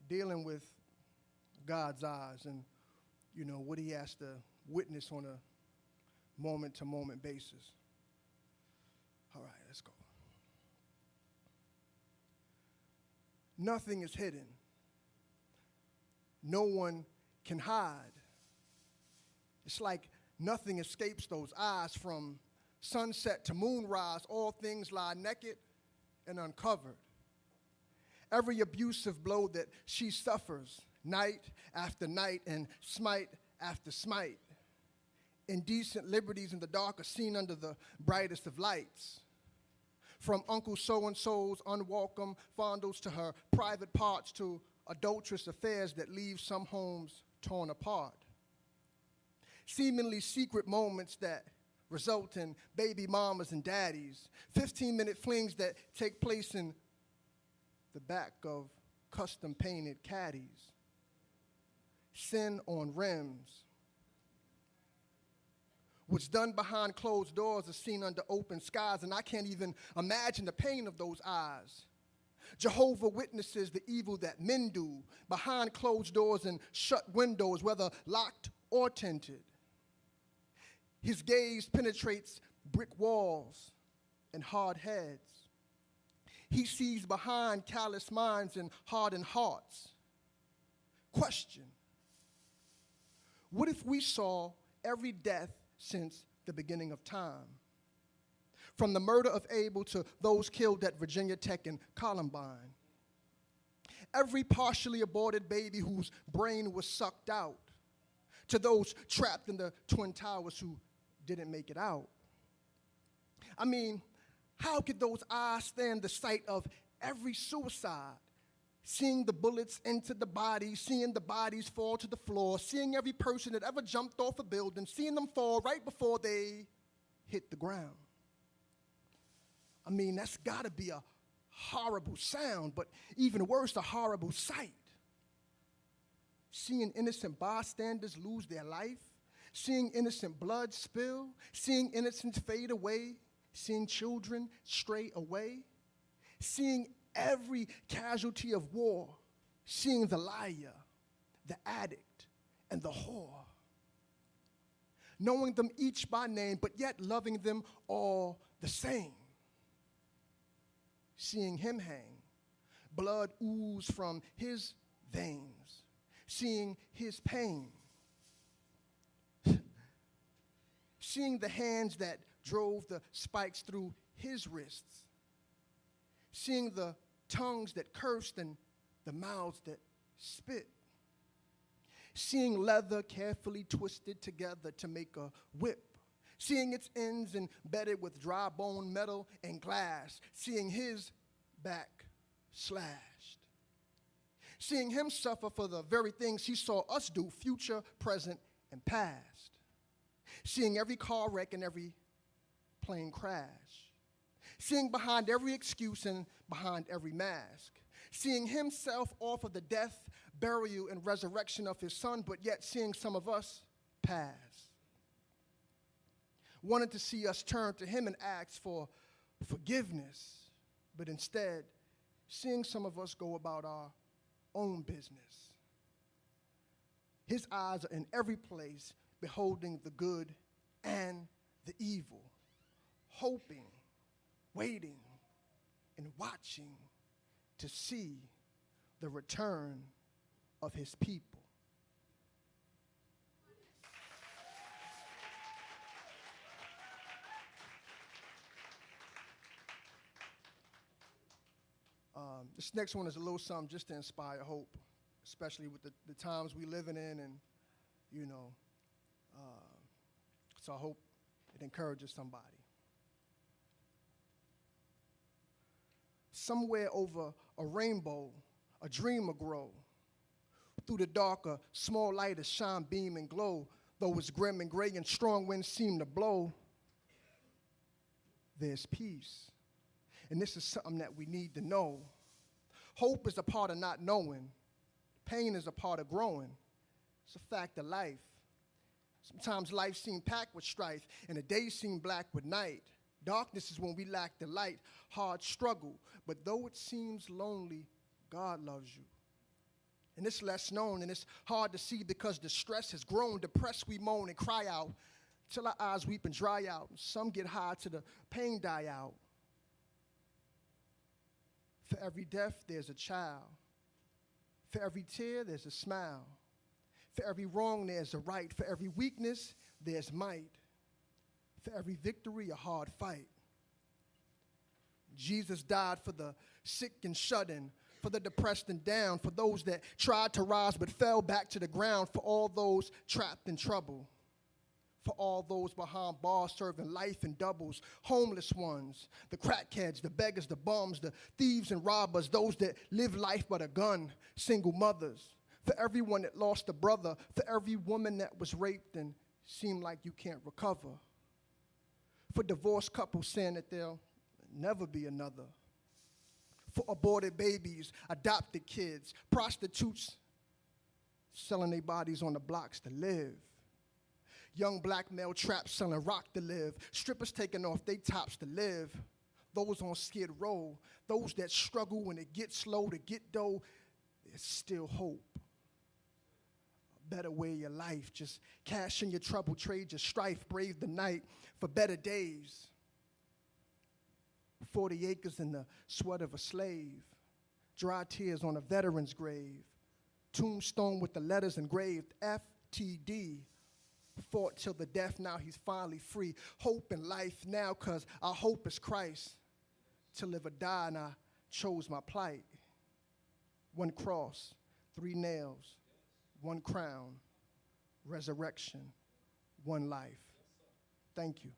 dealing with God's eyes and, what he has to witness on a moment-to-moment basis. All right, let's go. Nothing is hidden. No one can hide. It's like nothing escapes those eyes. From sunset to moonrise, all things lie naked and uncovered. Every abusive blow that she suffers, night after night and smite after smite. Indecent liberties in the dark are seen under the brightest of lights. From Uncle So-and-so's unwelcome fondles to her private parts to adulterous affairs that leave some homes torn apart. Seemingly secret moments that result in baby mamas and daddies. 15-minute flings that take place in the back of custom-painted caddies. Sin on rims. What's done behind closed doors is seen under open skies, and I can't even imagine the pain of those eyes. Jehovah witnesses the evil that men do behind closed doors and shut windows, whether locked or tinted. His gaze penetrates brick walls and hard heads. He sees behind callous minds and hardened hearts. Question: what if we saw every death since the beginning of time? From the murder of Abel to those killed at Virginia Tech and Columbine. Every partially aborted baby whose brain was sucked out. To those trapped in the Twin Towers who didn't make it out. I mean, how could those eyes stand the sight of every suicide? Seeing the bullets enter the bodies, seeing the bodies fall to the floor, seeing every person that ever jumped off a building, seeing them fall right before they hit the ground. I mean, that's gotta be a horrible sound, but even worse, a horrible sight. Seeing innocent bystanders lose their life, seeing innocent blood spill, seeing innocents fade away, seeing children stray away, seeing every casualty of war, seeing the liar, the addict, and the whore. Knowing them each by name, but yet loving them all the same. Seeing him hang, blood ooze from his veins, seeing his pain. Seeing the hands that drove the spikes through his wrists. Seeing the tongues that cursed and the mouths that spit. Seeing leather carefully twisted together to make a whip. Seeing its ends embedded with dry bone, metal, and glass. Seeing his back slashed. Seeing him suffer for the very things he saw us do, future, present, and past. Seeing every car wreck and every plane crash. Seeing behind every excuse and behind every mask. Seeing himself offer the death, burial, and resurrection of his son, but yet seeing some of us pass. Wanted to see us turn to him and ask for forgiveness, but instead, seeing some of us go about our own business. His eyes are in every place, beholding the good and the evil, hoping, waiting, and watching to see the return of his people. This next one is a little something just to inspire hope, especially with the times we living in, and so I hope it encourages somebody. Somewhere over a rainbow, a dream will grow. Through the dark, a small light will shine, beam, and glow. Though it's grim and gray and strong winds seem to blow, there's peace. And this is something that we need to know. Hope is a part of not knowing. Pain is a part of growing. It's a fact of life. Sometimes life seems packed with strife, and the days seem black with night. Darkness is when we lack the light, hard struggle. But though it seems lonely, God loves you. And it's less known, and it's hard to see because the stress has grown. Depressed we moan and cry out till our eyes weep and dry out. Some get high till the pain die out. For every death, there's a child. For every tear, there's a smile. For every wrong, there's a right. For every weakness, there's might. For every victory, a hard fight. Jesus died for the sick and shut-in, for the depressed and down, for those that tried to rise but fell back to the ground, for all those trapped in trouble, for all those behind bars serving life in doubles, homeless ones, the crackheads, the beggars, the bums, the thieves and robbers, those that live life but a gun, single mothers, for everyone that lost a brother, for every woman that was raped and seemed like you can't recover, for divorced couples saying that there'll never be another, for aborted babies, adopted kids, prostitutes selling their bodies on the blocks to live, young black male traps selling rock to live, strippers taking off their tops to live, those on skid row, those that struggle when it gets slow to get dough. There's still hope. A better way of your life. Just cash in your trouble, trade your strife, brave the night for better days. 40 acres in the sweat of a slave, dry tears on a veteran's grave, tombstone with the letters engraved, FTD, fought till the death, now he's finally free. Hope in life now, cause our hope is Christ. To live or die, and I chose my plight. One cross, 3 nails, 1 crown, resurrection, 1 life. Thank you.